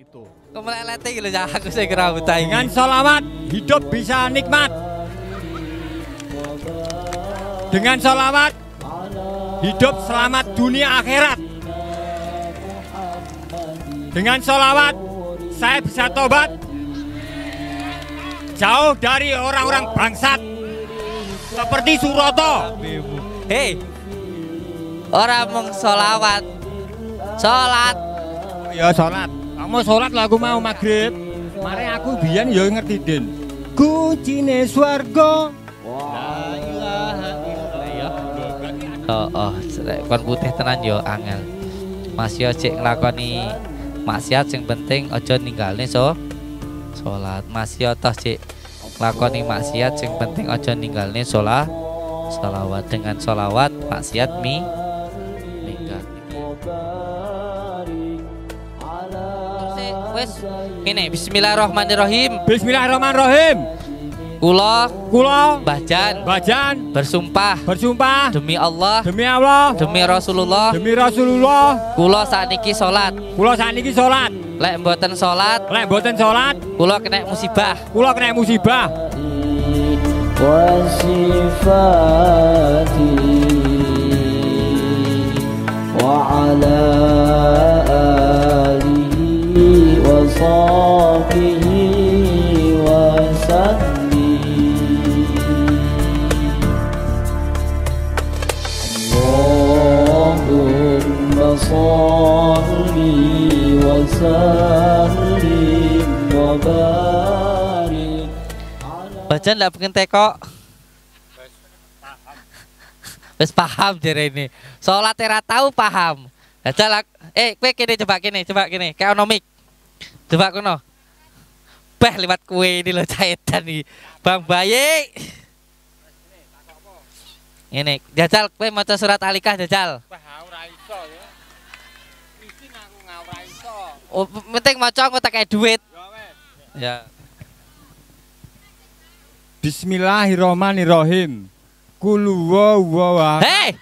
itu. Kemelelete gitu ya aku sing rambutan. Dengan sholawat hidup bisa nikmat. Dengan sholawat hidup selamat dunia akhirat. Dengan sholawat saya bisa tobat jauh dari orang-orang bangsat seperti Suroto. Hei, orang mung sholawat, sholat. Ya sholat. Kamu sholat lah aku mau maghrib. Mari aku biyen ya ngerti den. Kuncine swarga. La ilaha illallah. Oh, kon putih tenan yo angel. Mas yo cek nglakoni maksiat sing penting aja ninggalne salat. Mas yo toh cek nglakoni maksiat sing penting aja ninggalne sholawat. Dengan sholawat maksiat minggat. Wes ngene bismillahirrahmanirrahim. Bismillahirrahmanirrahim. Kula Mbah Jan bersumpah demi Allah demi Rasulullah kula sakniki salat lek mboten salat kula kena musibah wasifati wa ala alihi wa sahbihi wa sallam. Sholli wa sallim wa barik. Baca ndak pengen teko. Wes paham jere ini. Salat ora tahu paham. Dajal kowe kene coba kene. Kayak ono mic. Coba kono. Beh liwat kue ini lho caedan iki. Bang Bayi. Ngene, jajal kowe maca surat Alikah jajal. Oh, penting maca engko tak kayak duit. Ya. Bismillahirrahmanirrahim. Qul huwallahu. Hei.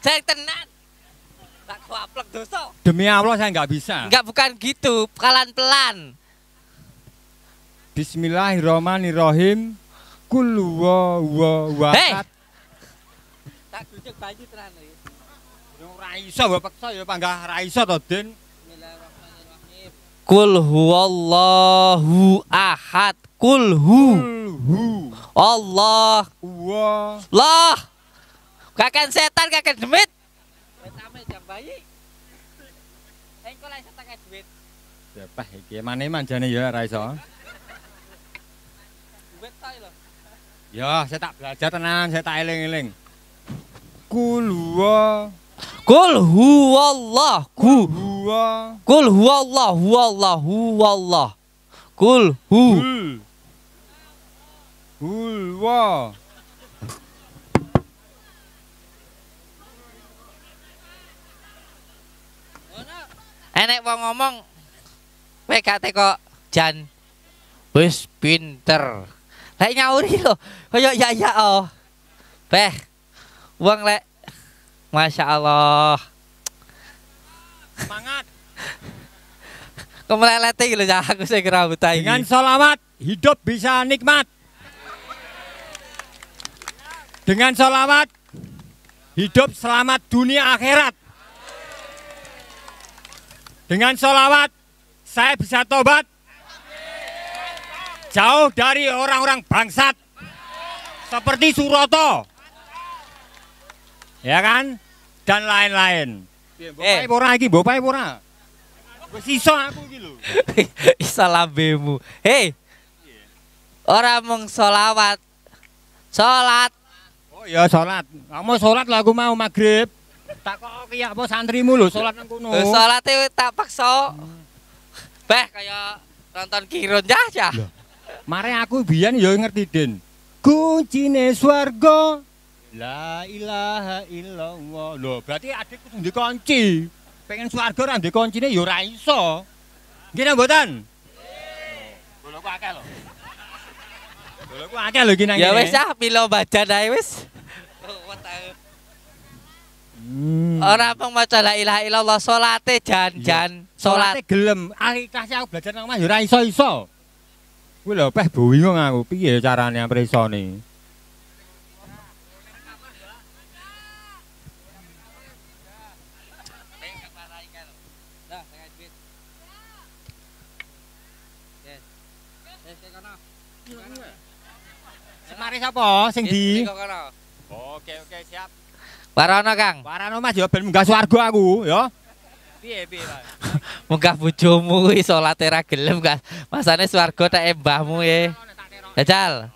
Saya tenan. Tak kuaplek dosa. Demi Allah saya nggak bisa. Enggak bukan gitu, pelan-pelan. Bismillahirrahmanirrahim. Qul huwallahu. Hei. Tak gujek banyu tenan iki. Ora iso bapak saya panggah ra iso to, Den. Qul huwallahu ahad. Qul hu. Allah. Allah. Kakek setan, kakek demit. Pertama jam bayi. Engko lek setan kakek duit. Ya Pak, iki mane manjane ya ra iso. Duit ta lho. Ya, saya tak belajar tenan, saya tak eling-eling. Qul huwallah. Qul huwallah. Qul hu. Huwa. Enek wong ngomong kowe gak teko Jan. Wis pinter. Lek nyauri lho, kaya ya oh. Beh. Wong lek Masya Allah. Semangat. Kemelelete gitu ya aku sing rambutan. Dengan sholawat hidup bisa nikmat. Dengan sholawat hidup selamat dunia akhirat. Dengan sholawat saya bisa tobat jauh dari orang-orang bangsat seperti Suroto, ya kan, dan lain-lain. Bapak ora iki, bapak ora. Wis iso aku iki lho. Iso lambemu. Hei. Ora mung sholawat. Salat. Oh ya salat. Kamu salat lah aku mau maghrib. Tak kok ki apa santrimu lho salat nang kono. Salate tak paksa. Beh kaya nonton Kirun ya. Mare aku biyen ya ngerti Den. Kuncine swarga. La ilaha illallah. Lho, berarti adik kudu ndek kunci. Pengen swarga ora ndek kuncine ya ora iso. Nggih napa mboten? Nggih. Golekku akeh lho. Golekku akeh lho iki nang. Ya wis ah pilo badan ae wis. Ora mung maca la ilaha illallah, salate jan-jan, Salate salat. gelem. Ikhlas aku belajar nang omah ya ora iso-iso. Kuwi lho peh bingung aku piye carane ampresone. Semare sapa sing di? Oke siap. Warono Kang, Warano Mas ya ben munggah swarga aku ya. Piye Mas? munggah bojomu kuwi salate ra gelem Kang. Masane swarga tak mbahmu e. Jajal.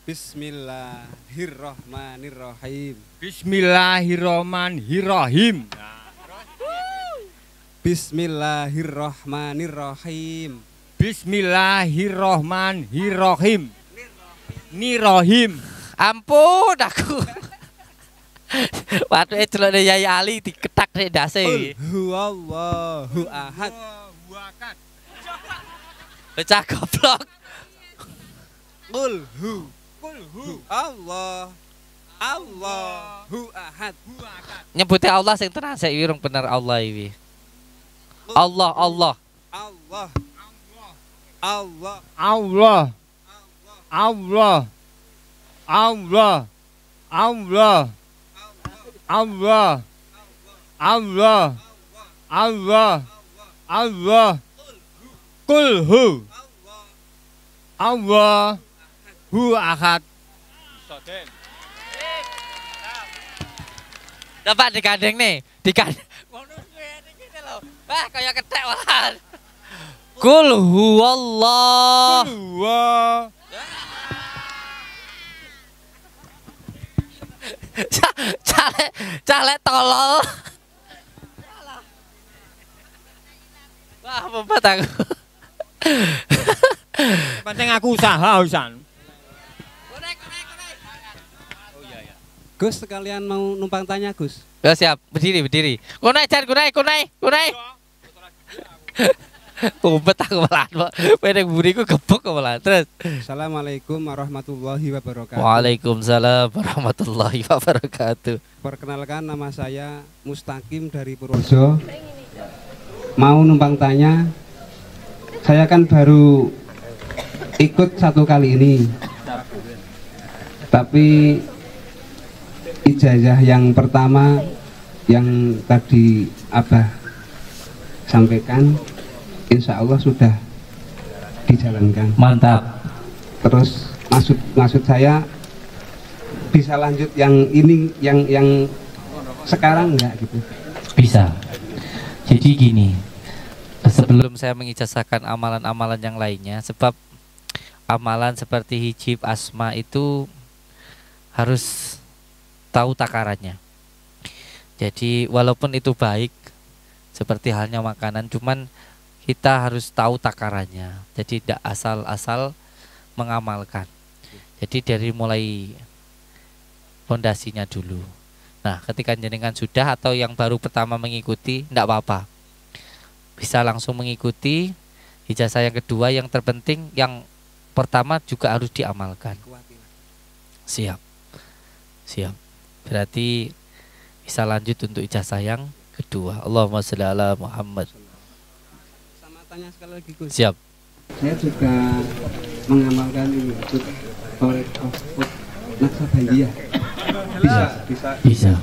Bismillahirrahmanirrahim. Bismillahirrahmanirrahim. Bismillahirrahmanirrahim. Bismillahirrahmanirrahim. Nirohim. Ampun aku. Waktu celokne Yai Ali diketak nek ndase. Qul huwallahu ahad. Bocah goblok. Qul hu. Allah. Allahu ahad. Nyebute Allah sing tenan sik wirung bener Allah iki. Allah. Allah. Allah. Allah. Allah. Allah. Allah. Allah. Allah. Allah. Kulhu. Allah. Hu ahad. Dapat digandeng nih, digandeng. Ngono kuwi ngene lho. Wah, kaya kethek walan. Kul huwallah. Allah. Calek tolol. Wah, mempat aku. Penting aku usaha usan. Gus sekalian mau numpang tanya Gus. Ya siap, berdiri. Kunai jan, kunai. Umpet aku malah. Pendek buriku gebuk malah. Terus. Assalamualaikum warahmatullahi wabarakatuh. Waalaikumsalam warahmatullahi wabarakatuh. Perkenalkan nama saya Mustaqim dari Purworejo. Mau numpang tanya. Saya kan baru ikut 1 kali ini. Tapi ijazah yang pertama yang tadi Abah sampaikan insya Allah sudah dijalankan. Mantap. Terus maksud saya bisa lanjut yang ini yang sekarang enggak gitu. Bisa. Jadi gini, sebelum saya mengijazahkan amalan-amalan yang lainnya, sebab amalan seperti hijab, asma itu harus tahu takarannya. Jadi walaupun itu baik, seperti halnya makanan, cuman kita harus tahu takarannya. Jadi tidak asal-asal mengamalkan. Jadi dari mulai fondasinya dulu. Nah, ketika jenengan sudah atau yang baru pertama mengikuti, tidak apa-apa. Bisa langsung mengikuti. Ijazah yang kedua, yang terpenting, yang pertama juga harus diamalkan. Siap. Berarti bisa lanjut untuk ijazah yang kedua. Allahumma sholli ala Muhammad. Sama tanya sekali lagi Gus. Siap. Saya juga mengamalkan ini oleh Naksabandiyah. Bisa.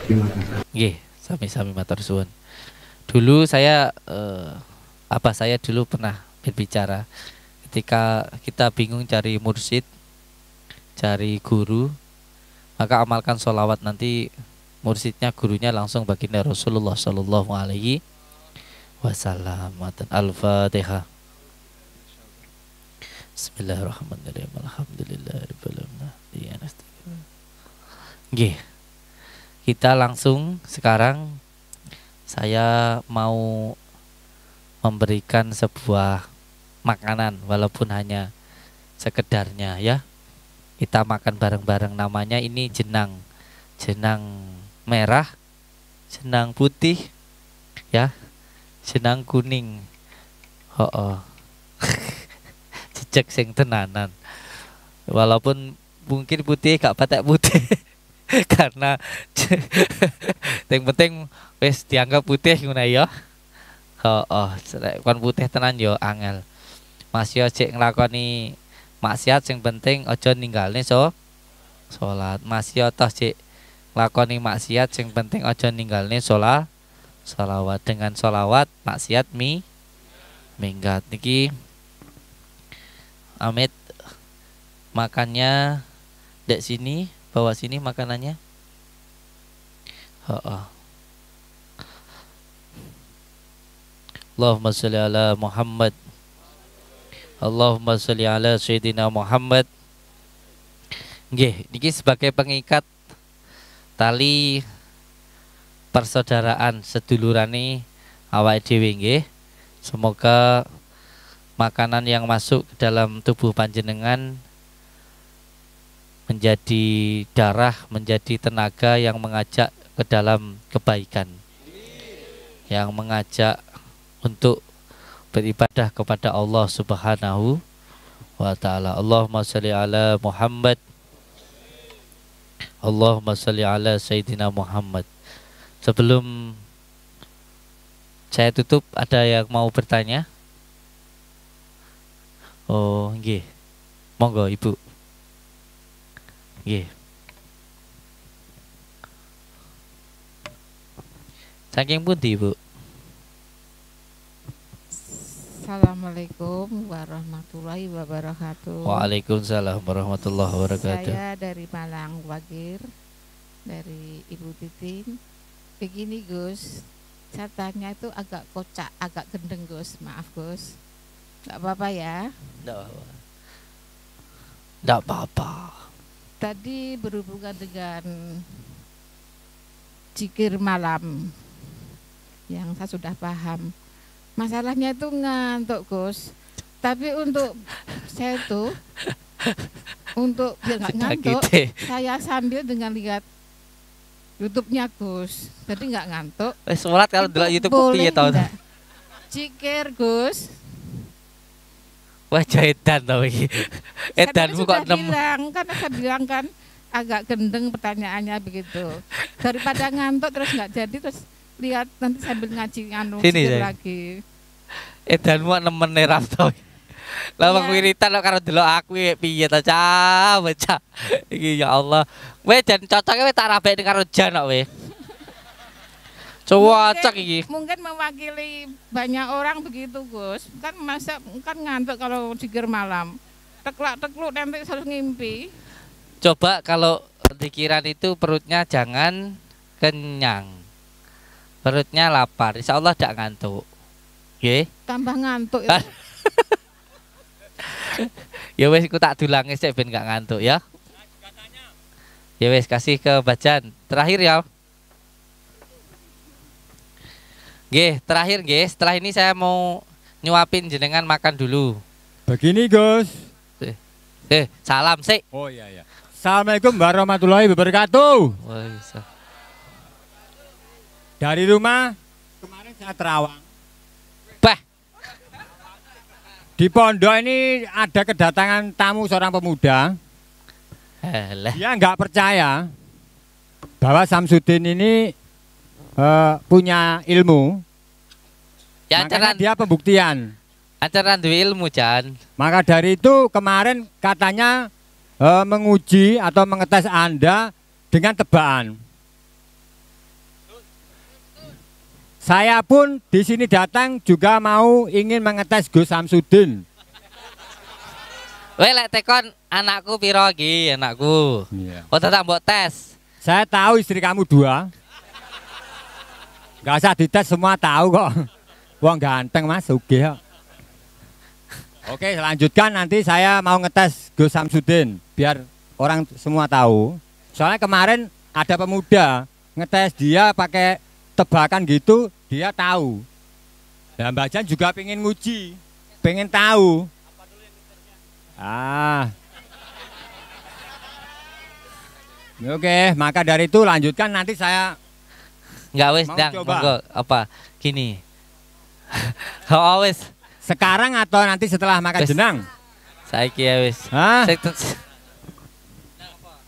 Terima kasih. Nggih, sami-sami matur suwun. Dulu saya saya dulu pernah berbicara ketika kita bingung cari mursyid, cari guru, maka amalkan sholawat, nanti mursyidnya, gurunya langsung baginda Rasulullah Shallallahu Alaihi Wasallam. Al-Fatihah. Bismillahirrahmanirrahim. Alhamdulillahirabbil alamin. Nggih. Kita langsung sekarang saya mau memberikan sebuah makanan walaupun hanya sekedarnya ya. Kita makan bareng-bareng, namanya ini jenang. Jenang merah, jenang putih ya, jenang kuning. Jejak sing tenanan. Walaupun mungkin putih gak patek putih. Karena yang penting wis dianggap putih ngono ya. Kon putih tenan yo angel. Mas yo cek nglakoni maksiat sing penting aja ninggalne salat. Mas yo toh cek nglakoni maksiat sing penting aja ninggalne sholawat. Dengan sholawat maksiat minggat niki. Amit makannya dek sini, bawa sini makanannya. Allahumma sholli ala Muhammad. Allahumma sholli ala Sayyidina Muhammad. Nggih, niki sebagai pengikat tali persaudaraan sedulurane awake dhewe nggih. Semoga makanan yang masuk ke dalam tubuh panjenengan menjadi darah, menjadi tenaga yang mengajak ke dalam kebaikan, yang mengajak untuk beribadah kepada Allah Subhanahu wa ta'ala. Allahumma sholli ala Muhammad. Allahumma sholli ala Sayyidina Muhammad. Sebelum saya tutup, ada yang mau bertanya? Oh, nggih. Monggo Ibu. Nggih. Saking pundi, Bu? Assalamualaikum warahmatullahi wabarakatuh. Waalaikumsalam warahmatullahi wabarakatuh. Saya dari Malang Wagir, dari Ibu Titin. Begini Gus, catanya itu agak kocak, agak gendeng Gus, maaf Gus. Gak apa-apa ya? Gak apa-apa. Tadi berhubungan dengan zikir malam, yang saya sudah paham. Masalahnya itu ngantuk Gus. Tapi untuk saya tuh, untuk biar nggak ngantuk, saya sambil dengan lihat YouTube-nya Gus. Jadi nggak ngantuk. Sholat kalau dulu YouTube piye tau? Zikir Gus. Wah jahitan tau iki. Edanmu kok Saya bilang kan agak gendeng pertanyaannya begitu. Daripada ngantuk terus nggak jadi, terus lihat nanti sambil ngaji zikir lagi. Edanmu nemen nerap tau. Lah wong wiritan karo delok aku piye ta cah. Iki ya Allah. Weh jan cocoke wis tak rabekne karo jan kok weh. Cocok iki. Mungkin mewakili banyak orang begitu Gus. Kan masa kan ngantuk kalau zikir malam. Teklak-tekluk nanti harus ngimpi. Coba kalau pikiran itu perutnya jangan kenyang. Perutnya lapar, insya Allah tidak ngantuk. Nggih. Tambah ngantuk ya. Ya wes ku tak dulangi sik ben gak ngantuk ya. Ya wes kasih ke Bajan. Terakhir ya. Nggih, terakhir nggih. Setelah ini saya mau nyuapin jenengan makan dulu. Begini Gus. Salam sik. Oh iya ya. Assalamualaikum warahmatullahi wabarakatuh. Dari rumah kemarin saya terawang. Bah. Di pondok ini ada kedatangan tamu seorang pemuda. Dia nggak percaya bahwa Samsudin ini punya ilmu. Ya, makanya dia pembuktian. Ajaran duwe ilmu Jan. Maka dari itu kemarin katanya menguji atau mengetes Anda dengan tebakan. Saya pun di sini datang juga mau ingin mengetes Gus Samsudin. Weh lek tekon anakku piro iki anakku. Iya. Oh tetap mbok tes. Saya tahu istri kamu 2. Gak usah dites, semua tahu kok. Wong ganteng Mas, sugih kok. Oke, lanjutkan, nanti saya mau ngetes Gus Samsudin biar orang semua tahu. Soalnya kemarin ada pemuda ngetes dia pakai tebakan gitu, dia tahu. Dan Mbak Jan juga pengen nguji, pengen tahu. Oke, maka dari itu lanjutkan, nanti saya enggak wis ndang monggo apa gini. Oh wis. Sekarang atau nanti setelah makan jenang? Saiki ya wis.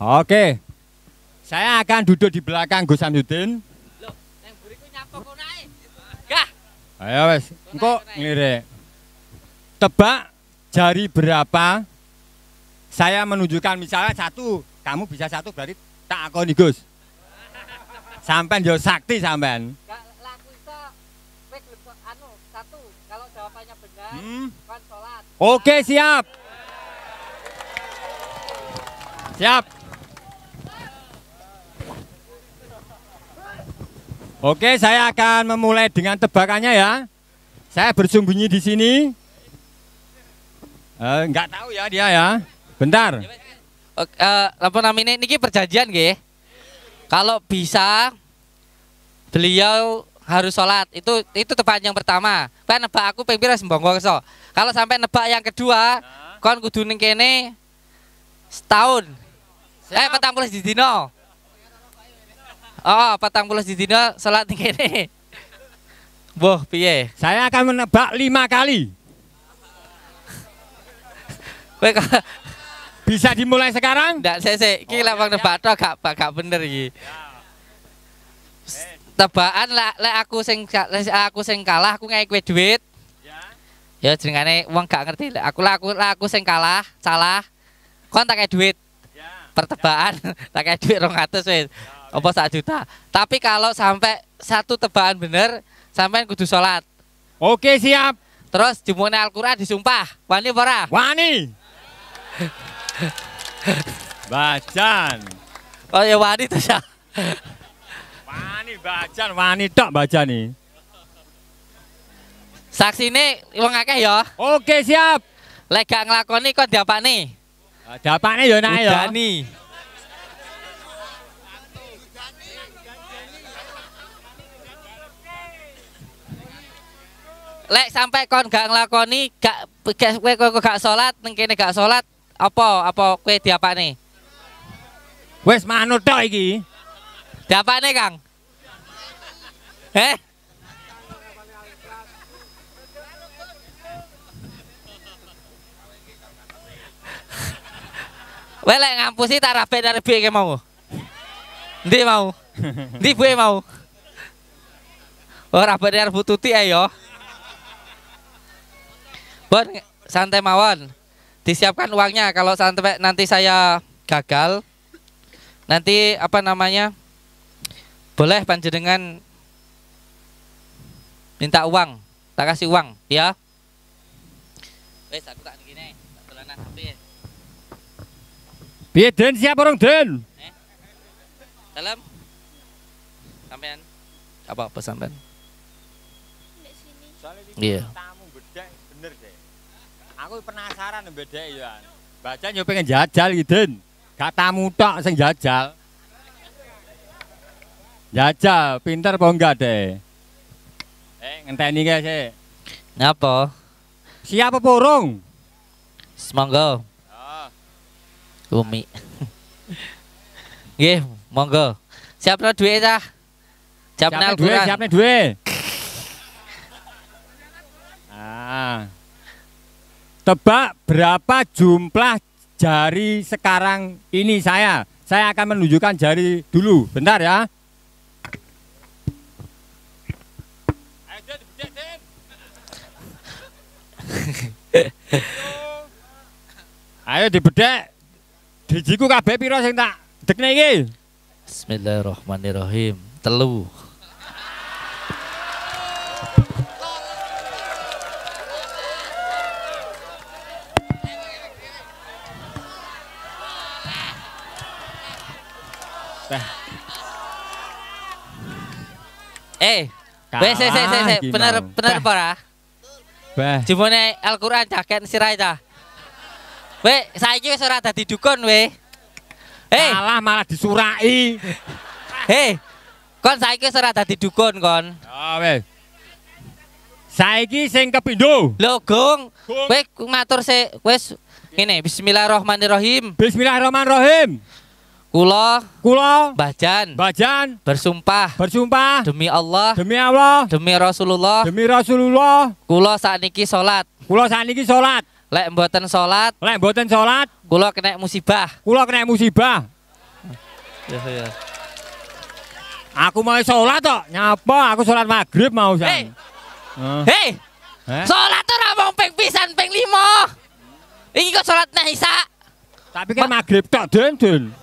Oke. Saya akan duduk di belakang Gus Samsudin. Loh, yang buriku nyapa kok naik? Gah. Ayo wes, engko ngelirik. Tebak jari berapa? Saya menunjukkan misalnya 1, kamu bisa 1 berarti tak akoni Gus. Sampean yo sakti sampean. Gak laku iso kowe gelem anu 1. Kalau jawabannya benar, kan salat. Oke, siap. Siap. Oke, saya akan memulai dengan tebakannya ya. Saya bersembunyi di sini. Enggak tahu ya dia ya. Bentar. Apa namanya niki perjanjian nggih. Kalau bisa beliau harus sholat. Itu tebakan yang pertama. Kan nebak aku ping pira sembangga keso. Kalau sampai nebak yang kedua, kon kudu ning kene setahun. 40 di dino. Oh, 40 di dino sholat ning kene. Boh, piye? Saya akan menebak 5 kali. Kowe Bisa dimulai sekarang? ndak sik iki lek wong nebak tok gak bener iki. Tebakan lek aku sing kalah aku ngei kowe duit. Ya jenengane wong gak ngerti lek aku sing kalah, salah. Kon tak kei duit. Pertebaan tak kei duit 200 wis. Apa 1 juta. Tapi kalau sampai 1 tebakan bener, sampean kudu salat. Oke, siap. Terus jumune Al-Qur'an disumpah. Wani apa ora? Wani. Bacan. Oh ya wani to ya. Wani bacan, wani tok bacan nih. Saksine wong akeh ya. Oke, siap. Lek gak nglakoni kok diapani? Dapane ya nae ya. Udani. Lek sampai kon gak nglakoni, kowe gak salat, ning kene gak salat, apa kowe diapane? Wes manut tok iki. Diapane, Kang? Kowe lek ngampusi tak rabe ke mau. Ndi mau? Ndi buwe mau? Oh, rabe arep tuti ayo. Bon, santai mawon. Disiapkan uangnya kalau sampai nanti saya gagal. Nanti apa namanya? Boleh panjenengan minta uang, tak kasih uang, ya. Wes aku tak ngene, tak dolanan HP. Piye Den, siap orang Den? Dalam. Sampean. Apa sampean? Iya. Tamu bedek bener deh. Aku penasaran bedek ya. Bacan yo pengen jajal iki Den. Gak tamu tok sing jajal. Jajal, pinter apa enggak deh? Ngenteni ge sik. Ngapa? Siap apa urung? Monggo. Umi. Nggih, monggo. Siapno duit ta? Siapne Al-Qur'an. Siapne duit. Tebak berapa jumlah jari sekarang ini saya. Saya akan menunjukkan jari dulu. Bentar ya. Ayo dibedek. Dijiku kabeh pira sing tak dekne iki? Bismillahirrahmanirrahim. 3. Wes bener apa ora? Jumone Al-Qur'an jaket sirai ta. We, saiki wis ora dadi dukun we. Kalah malah disurai. Kon saiki wis ora dadi dukun kon. Oh wes. Saiki sing kepindho. Lho, Gung. Kowe matur sik wis ngene, bismillahirrahmanirrahim. Bismillahirrahmanirrahim. Kula Bajan bersumpah demi Allah demi Rasulullah kula sakniki salat lek mboten salat kula kena musibah Ya. Aku mau sholat tok, nyapa aku sholat maghrib mau Hei. San. Hei, sholat ora mung ping pisan ping 5. Iki kok sholat neh Isya. Tapi kan maghrib tok, Den.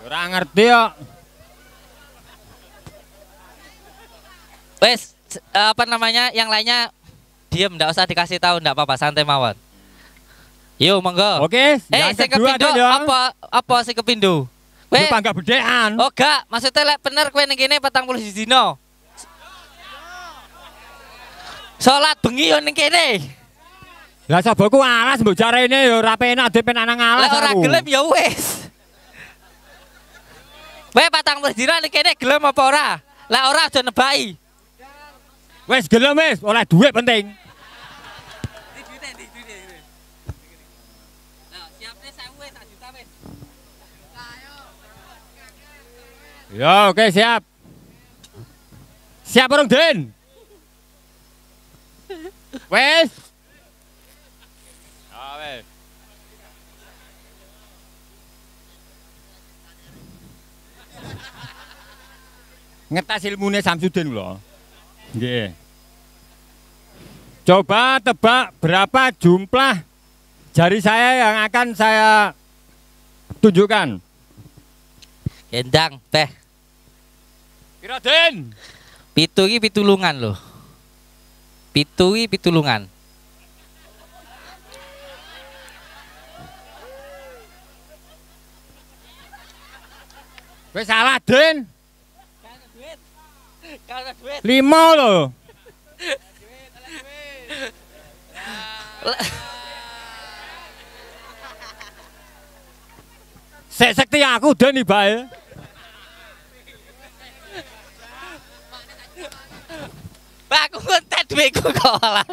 Ora ngerti kok. Wes, apa namanya? Yang lainnya diem, ndak usah dikasih tahu, ndak apa-apa, santai mawon. Yuk, monggo. Oke, yang sing kedua kepindo Den, ya. apa sing kepindo? Lu bangga bedean. Oh gak, maksudnya lek bener kowe ning kene 40 dino. Salat bengi yo ning kene. Lah sabaku alas mbok jarene ya ora penak de penak nang alas. Lek ora aku. gelem ya wis. Kowe 40 dino ning kene gelem apa ora? Lek ora aja nebaki. Wis gelem wis, oleh duit penting. Ya, oke siap. Siap urung, Den? Wes. Ah, wes. Ngetes ilmune Samsudin lho. Nggih. Coba tebak berapa jumlah jari saya yang akan saya tunjukkan. Endang, teh. Piro, Den? 7 iki pitulungan lho. 7 iki pitulungan. Wis salah, Den. Kalau duit. 5 lho. Sek sekti aku Den ibae. Pak aku ngentet duitku kok malah.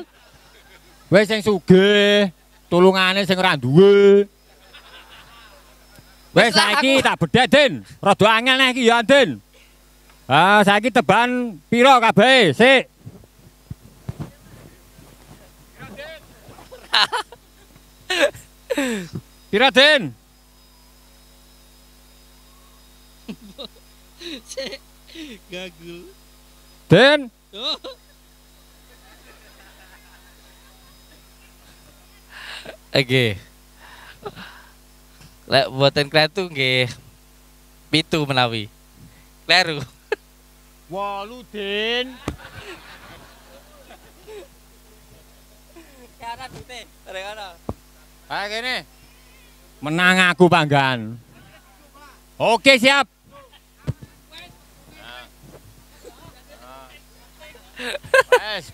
Wis sing sugih, tulungane sing ora duwe. Wis Wis lah, saiki aku- tak bedhet, Den. Rada angel nek iki ya, Den. Ah, saiki teban piro kabeh? Sik. Piro, Den? Gagul. Den? Oke. Lek buatan kleru nggih 7 menawi. Kleru. 8, Den. Karena dute, rekono. Ah, kene. Menang aku panggan. Oke, siap.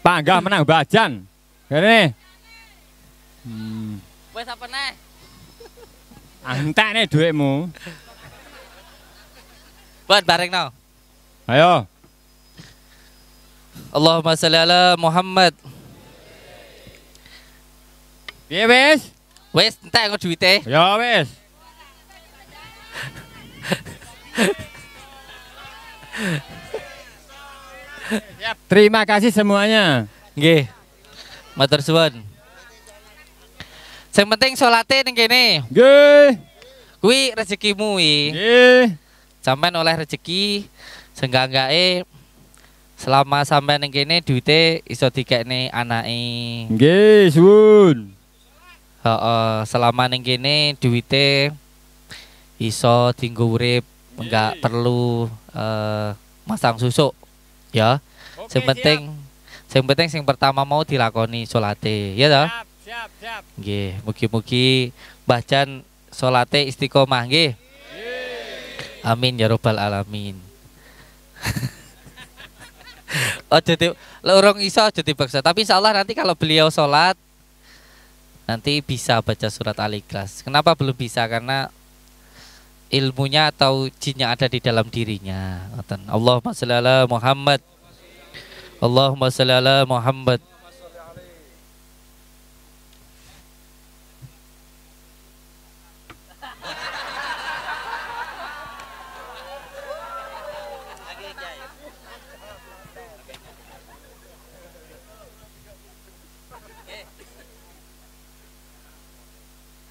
Panggah menang Bajan. Kene. Wes apa neh? Entek nih duitmu. Buat bareng no. Ayo. Allahumma sholli ala Muhammad. Piye wis? Wes entek engko duwite. Ya wis. Siap. Terima kasih semuanya. Nggih. Matur suwun. Sing penting salate ning kene. Nggih. Kuwi rezekimu iki. Nggih. Sampeyan oleh rezeki sengganggake selama sampeyan ning kene duwite iso dikekne anake. Nggih, suwun. Heeh, selama ning kene duwite iso dienggo urip, enggak perlu masang susuk. Ya. Oke, Sing penting sing pertama mau dilakoni salate, ya toh? Siap. Nggih, mugi-mugi Mbah Jan salate istiqomah nggih. Amin ya robbal alamin. Ojo di lorong iso aja dipaksa, tapi insyaallah nanti kalau beliau sholat nanti bisa baca surat Al-Ikhlas. Kenapa belum bisa? Karena ilmunya atau jinnya ada di dalam dirinya. Allahumma sholli ala Muhammad. Allahumma sholli ala Muhammad.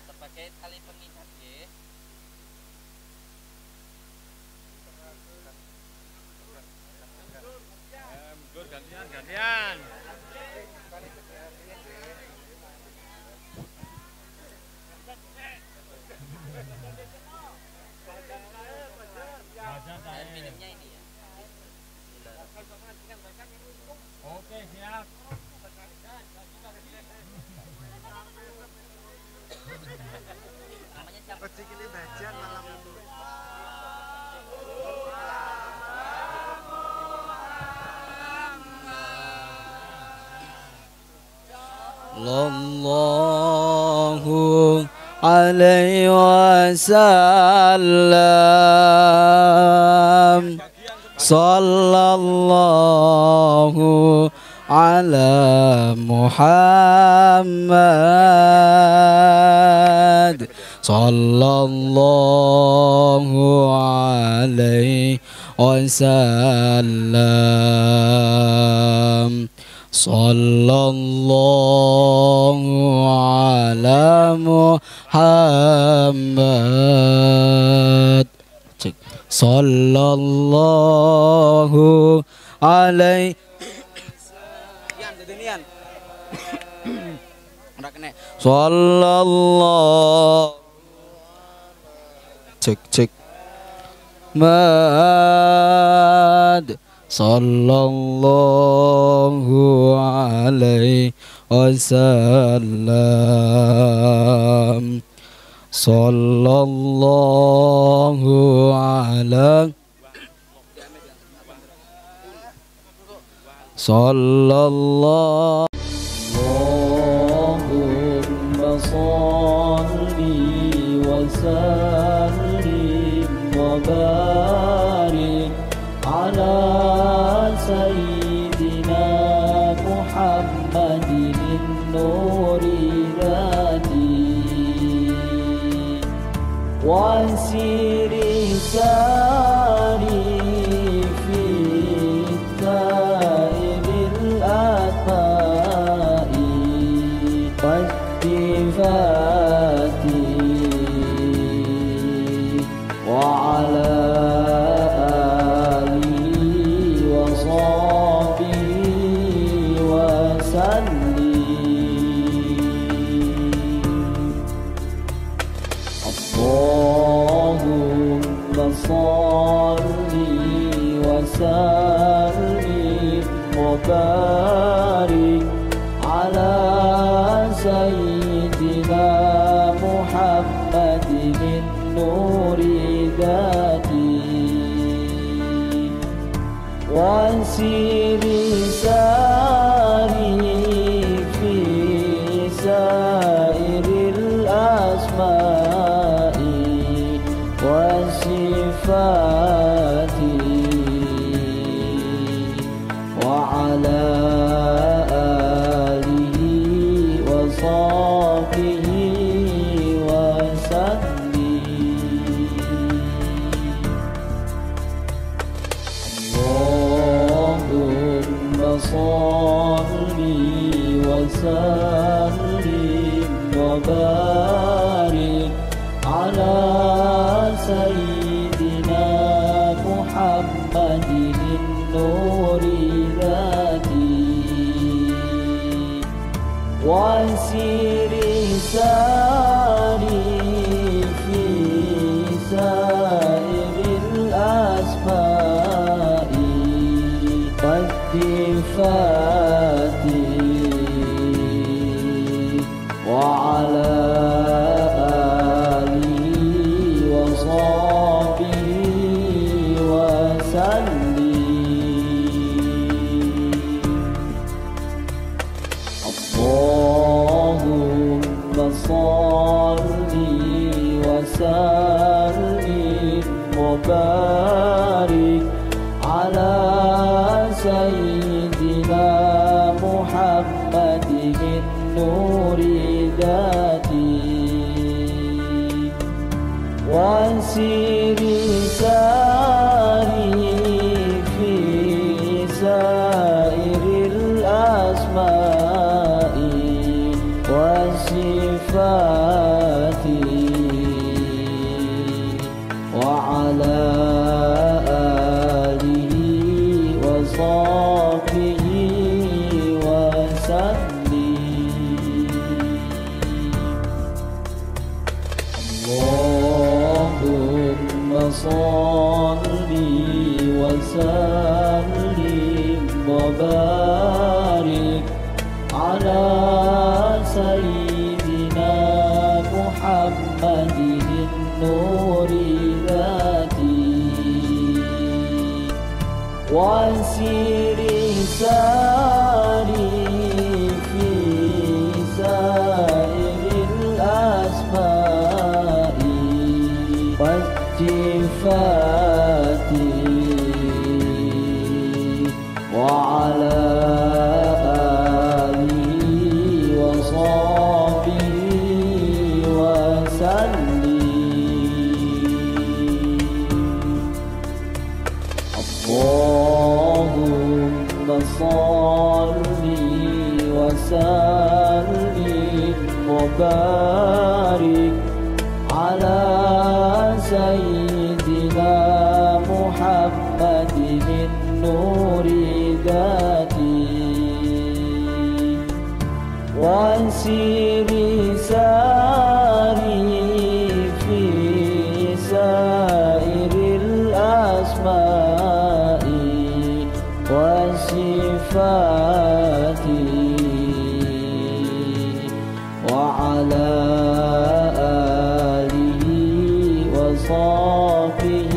Sebagai tali pengingat nggih. Sallallahu alaihi wasallam. Sallallahu ala Muhammad. Sallallahu alaihi wasallam. Sallallahu ala Muhammad. Cek. Sallallahu alaihi Sallallahu cek cek Mad Sallallahu alaihi wasallam. Sallallahu ala Sallallahu Allahumma salli wa sallim wa barik ala sayyidina Muhammadin nuri dhati wa siri sari fi ta'iril atma'i wattifati wa ala alihi wa sahbihi wa Allahumma salli wa sallim wa barik ala sayyidina Muhammadin nuri dhati wa siri sari fi sairil asma'i wa sifati wa ala alihi wa sahbihi wa sallim. Allahumma salli wa sallim wa barik ala sayyidina Muhammadin nuri dhati wa siri sari fi sairil asma'i wattifati wa ala alihi wa sahbihi wa sallim. Allahumma salli wa sallim wa barik ala sayyidina Muhammadin nuri dhati wa siri sari fi sairil asma'i wa sifati wa ala alihi wa sahbihi wa sallim. Allahumma salli wa sallim wa barik وسلم وبارك على سيدنا محمد النور ذاتي وانسر ساري في سائر الأسماء والصفات وعلى آله وصحبه